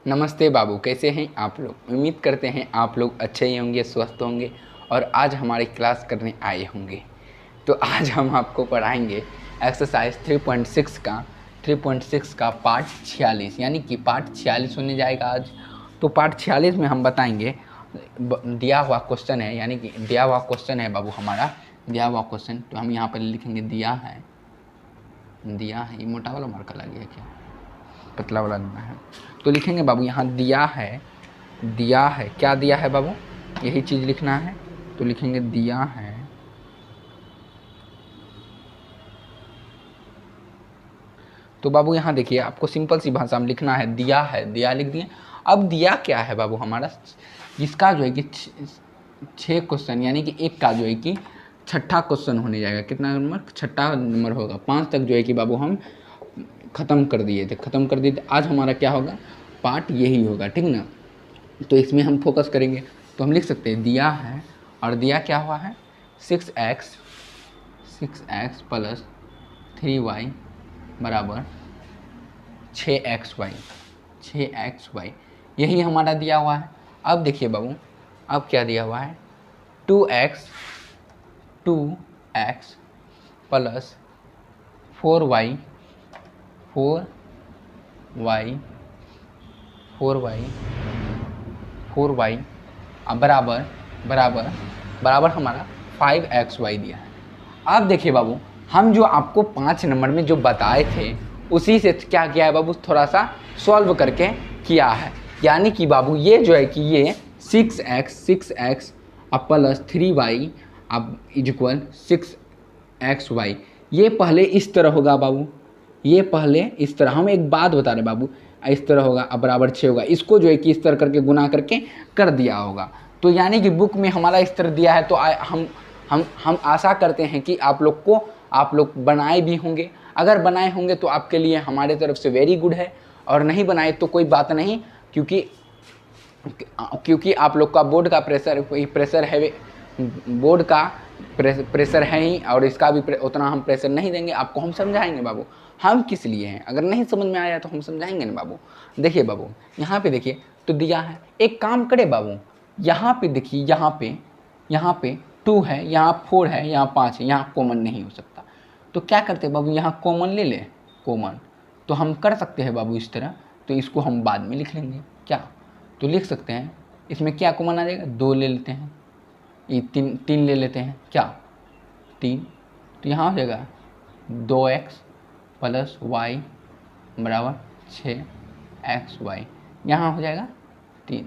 नमस्ते बाबू, कैसे हैं आप लोग। उम्मीद करते हैं आप लोग अच्छे ही होंगे, स्वस्थ होंगे और आज हमारी क्लास करने आए होंगे। तो आज हम आपको पढ़ाएंगे एक्सरसाइज 3.6 का पार्ट 46, यानी कि पार्ट 46 होने जाएगा आज। तो पार्ट 46 में हम बताएंगे, दिया हुआ क्वेश्चन है, यानी कि दिया हुआ क्वेश्चन है बाबू हमारा, दिया हुआ क्वेश्चन। तो हम यहाँ पर लिखेंगे दिया है, ये मोटा वाला मार्कर लग गया क्या, पतला वाला लेना है। तो लिखेंगे बाबू यहाँ दिया है, क्या दिया है बाबू, यही चीज़ लिखना है। तो लिखेंगे दिया है, तो बाबू यहाँ देखिए आपको सिंपल सी भाषा में लिखना है, दिया है, दिया लिख दिए। अब दिया क्या है बाबू हमारा, जिसका जो है कि 6 क्वेश्चन, यानी कि एक का जो है कि छठा क्वेश्चन होने जाएगा। कितना नंबर, छठा नंबर होगा। 5 तक जो है कि बाबू हम ख़त्म कर दिए थे। आज हमारा क्या होगा, पार्ट यही होगा, ठीक ना। तो इसमें हम फोकस करेंगे। तो हम लिख सकते हैं दिया है, और दिया क्या हुआ है 6x प्लस 3y बराबर 6xy, यही हमारा दिया हुआ है। अब देखिए बाबू, अब क्या दिया हुआ है 2x प्लस 4y अब बराबर हमारा 5xy दिया है। अब देखिए बाबू, हम जो आपको 5 नंबर में जो बताए थे उसी से क्या किया है बाबू, थोड़ा सा सॉल्व करके किया है। यानी कि बाबू ये जो है कि ये 6x अब प्लस 3y अब इक्वल 6xy, ये पहले इस तरह होगा बाबू, ये पहले इस तरह। हम एक बात बता रहे बाबू, इस तरह होगा अब बराबर 6 होगा। इसको जो है कि इस तरह करके गुना करके कर दिया होगा। तो यानी कि बुक में हमारा इस तरह दिया है। तो हम आशा करते हैं कि आप लोग बनाए भी होंगे। अगर बनाए होंगे तो आपके लिए हमारे तरफ से वेरी गुड है, और नहीं बनाए तो कोई बात नहीं, क्योंकि आप लोग का बोर्ड का प्रेशर है, बोर्ड का प्रेशर है ही, और इसका भी उतना हम प्रेशर नहीं देंगे। आपको हम समझाएंगे बाबू, हम किस लिए हैं। अगर नहीं समझ में आया तो हम समझाएंगे ना बाबू। देखिए बाबू, यहाँ पे देखिए, तो दिया है, एक काम करे बाबू, यहाँ पे देखिए, यहाँ पे 2 है, यहाँ 4 है, यहाँ 5 है, यहाँ कॉमन नहीं हो सकता। तो क्या करते हैं बाबू, यहाँ कॉमन ले ले, कॉमन। तो हम कर सकते हैं बाबू इस तरह। तो इसको हम बाद में लिख लेंगे क्या, तो लिख सकते हैं इसमें क्या कॉमन आ जाएगा, 2 ले लेते हैं, ये 3 ले लेते हैं, क्या 3। तो यहाँ हो जाएगा 2x प्लस y बराबर 6xy, यहाँ हो जाएगा 3,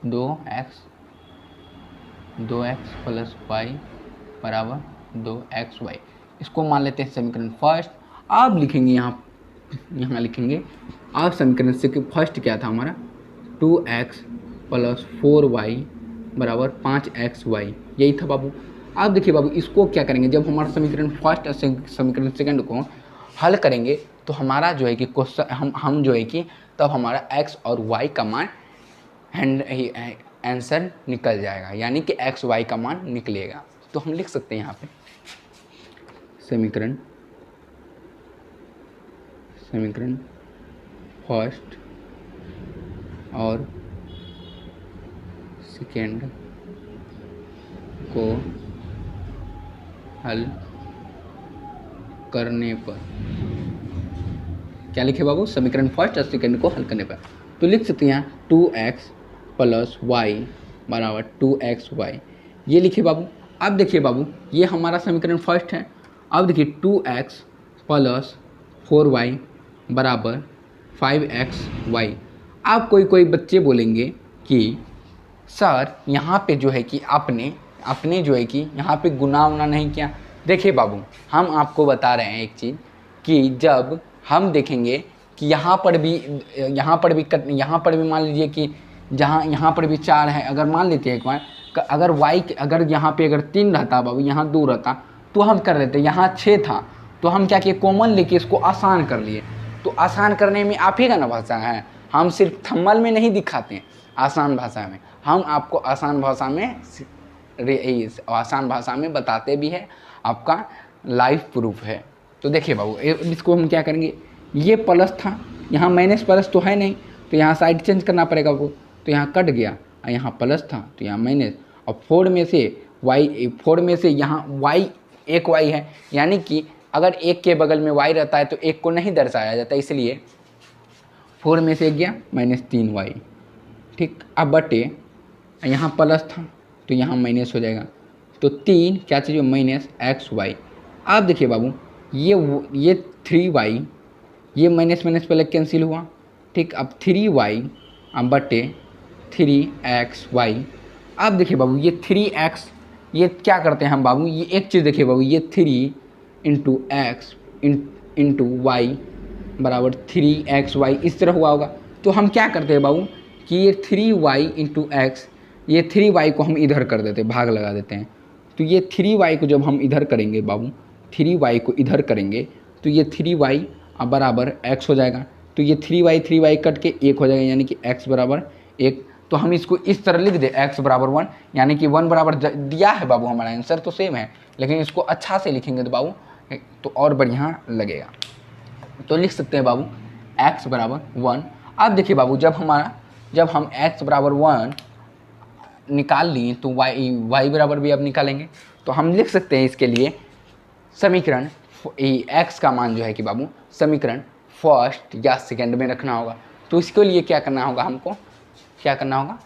2x प्लस y बराबर 2xy। इसको मान लेते हैं समीकरण फर्स्ट। अब लिखेंगे यहाँ लिखेंगे, अब समीकरण से फर्स्ट क्या था हमारा, 2x प्लस 4y बराबर 5xy, यही था बाबू। अब देखिए बाबू, इसको क्या करेंगे, जब हमारा समीकरण फर्स्ट और समीकरण सेकंड को हल करेंगे तो हमारा जो है कि क्वेश्चन हम जो है कि तब हमारा x और y का मान आंसर निकल जाएगा, यानी कि x y का मान निकलेगा। तो हम लिख सकते हैं यहाँ पे समीकरण फर्स्ट और सेकेंड को हल करने पर, क्या लिखे बाबू, समीकरण फर्स्ट और सेकेंड को हल करने पर। तो लिख सकते हैं यहाँ 2x प्लस y बराबर 2xy, ये लिखे बाबू। अब देखिए बाबू, ये हमारा समीकरण फर्स्ट है। अब देखिए 2x प्लस 4y बराबर 5xy। अब कोई बच्चे बोलेंगे कि सर यहाँ पे जो है कि आपने जो है कि यहाँ पे गुना उना नहीं किया। देखिए बाबू, हम आपको बता रहे हैं एक चीज़, कि जब हम देखेंगे कि यहाँ पर भी मान लीजिए कि यहाँ पर भी 4 है, अगर मान लेते हैं एक बार, अगर अगर यहाँ पे अगर 3 रहता बाबू, यहाँ 2 रहता तो हम कर लेते। यहाँ 6 था तो हम क्या किए, कॉमन लेके इसको आसान कर लिए। तो आसान करने में आप ही का ना भाषा है, हम सिर्फ थंबनेल में नहीं दिखाते हैं, आसान भाषा में हम आपको आसान भाषा में बताते भी है, आपका लाइव प्रूफ है। तो देखिए बाबू, इसको हम क्या करेंगे, ये प्लस था, यहाँ माइनस प्लस तो है नहीं, तो यहाँ साइड चेंज करना पड़ेगा वो, तो यहाँ कट गया और यहाँ प्लस था तो यहाँ माइनस। और 4 में से यहाँ y एक y है, यानी कि अगर एक के बगल में y रहता है तो एक को नहीं दर्शाया जाता, इसलिए 4 में से एक गया -3y। ठीक, अब बटे यहाँ प्लस था तो यहाँ माइनस हो जाएगा, तो 3 क्या चीज़ -xy। आप देखिए बाबू ये 3y, ये माइनस माइनस पहले कैंसिल हुआ। ठीक, अब 3y अब बटे 3xy। अब देखिए बाबू ये 3x, ये क्या करते हैं हम बाबू, ये एक चीज़ देखिए बाबू, ये 3 इंटू एक्स इंटू वाई बराबर 3xy इस तरह हुआ होगा। तो हम क्या करते हैं बाबू कि ये 3y इंटू एक्स, ये 3y को हम इधर कर देते हैं, भाग लगा देते हैं। तो ये 3y को जब हम इधर करेंगे बाबू, 3y को इधर करेंगे तो ये 3y बराबर x हो जाएगा। तो ये 3y कट के 1 हो जाएगा, यानी कि x बराबर 1। तो हम इसको इस तरह लिख दे x बराबर 1, यानी कि 1 बराबर दिया है बाबू, हमारा आंसर तो सेम है, लेकिन इसको अच्छा से लिखेंगे तो बाबू तो और बढ़िया लगेगा। तो लिख सकते हैं बाबू x बराबर 1। अब देखिए बाबू जब हम x बराबर 1 निकाल लिए तो y बराबर भी अब निकालेंगे। तो हम लिख सकते हैं इसके लिए समीकरण x का मान जो है कि बाबू समीकरण फर्स्ट या सेकंड में रखना होगा। तो इसके लिए क्या करना होगा, हमको क्या करना होगा,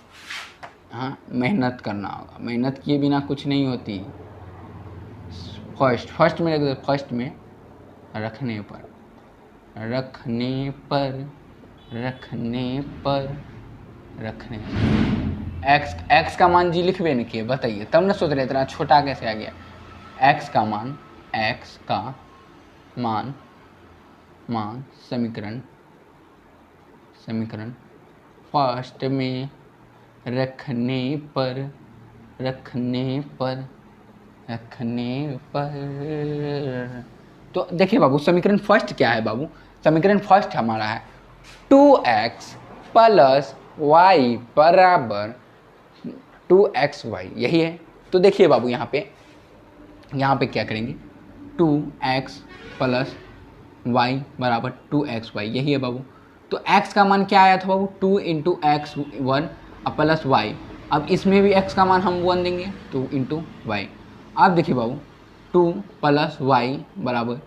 हाँ मेहनत करना होगा। मेहनत किए बिना कुछ नहीं होती। फर्स्ट में रखने x का मान जी लिखबे नहीं किए, बताइए, तब ना सोच रहे इतना छोटा कैसे आ गया। x का मान समीकरण फर्स्ट में रखने पर तो देखिए बाबू समीकरण फर्स्ट क्या है बाबू, समीकरण फर्स्ट हमारा है 2x प्लस y बराबर 2xy, यही है। तो देखिए बाबू यहाँ पे क्या करेंगे, 2x प्लस y बराबर 2xy, यही है बाबू। तो x का मान क्या आया था बाबू, 2 इंटू एक्स 1 प्लस y। अब इसमें भी x का मान हम 1 देंगे, 2 इंटू वाई। अब देखिए बाबू 2 प्लस y बराबर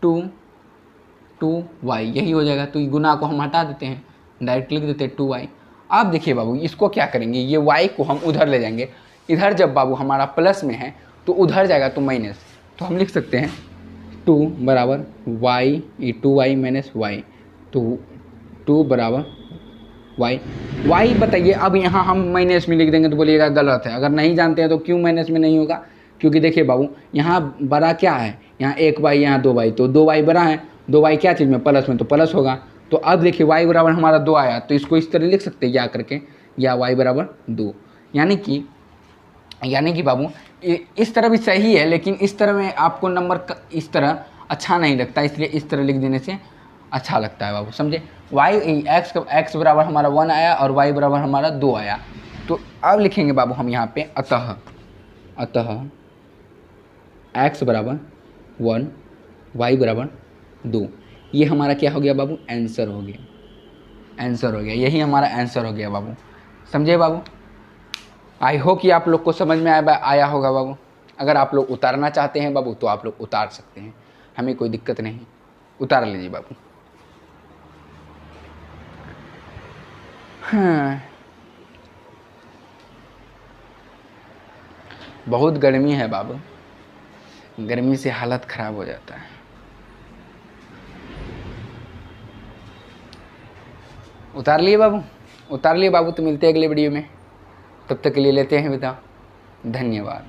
2y, यही हो जाएगा। तो गुना को हम हटा देते हैं, डायरेक्ट लिख देते हैं 2y। अब देखिए बाबू इसको क्या करेंगे, ये y को हम उधर ले जाएंगे। इधर जब बाबू हमारा प्लस में है तो उधर जाएगा तो माइनस, तो हम लिख सकते हैं 2 बराबर y 2y माइनस y, तो 2 बराबर y बताइए। अब यहाँ हम माइनस में लिख देंगे तो बोलिएगा गलत है। अगर नहीं जानते हैं तो क्यों माइनस में नहीं होगा, क्योंकि देखिए बाबू यहाँ बड़ा क्या है, यहाँ 1y यहाँ 2y, तो 2y बड़ा है, 2y क्या चीज़ में प्लस में, तो प्लस होगा। तो अब देखिए y बराबर हमारा 2 आया, तो इसको इस तरह लिख सकते हैं या करके, या y बराबर 2, यानी कि बाबू इस तरह भी सही है, लेकिन इस तरह में आपको नंबर इस तरह अच्छा नहीं लगता, इसलिए इस तरह लिख देने से अच्छा लगता है बाबू, समझे। x बराबर हमारा 1 आया और y बराबर हमारा 2 आया। तो अब लिखेंगे बाबू हम यहाँ पे अतः x बराबर 1 y बराबर 2, ये हमारा क्या हो गया बाबू, आंसर हो गया, यही हमारा आंसर हो गया बाबू, समझे बाबू। आई होप कि आप लोग को समझ में आया होगा बाबू। अगर आप लोग उतारना चाहते हैं बाबू तो आप लोग उतार सकते हैं, हमें कोई दिक्कत नहीं, उतार लीजिए बाबू। हाँ, बहुत गर्मी है बाबू, गर्मी से हालत ख़राब हो जाता है। उतार लिए बाबू, तो मिलते हैं अगले वीडियो में, तब तक के लिए लेते हैं विदा, धन्यवाद।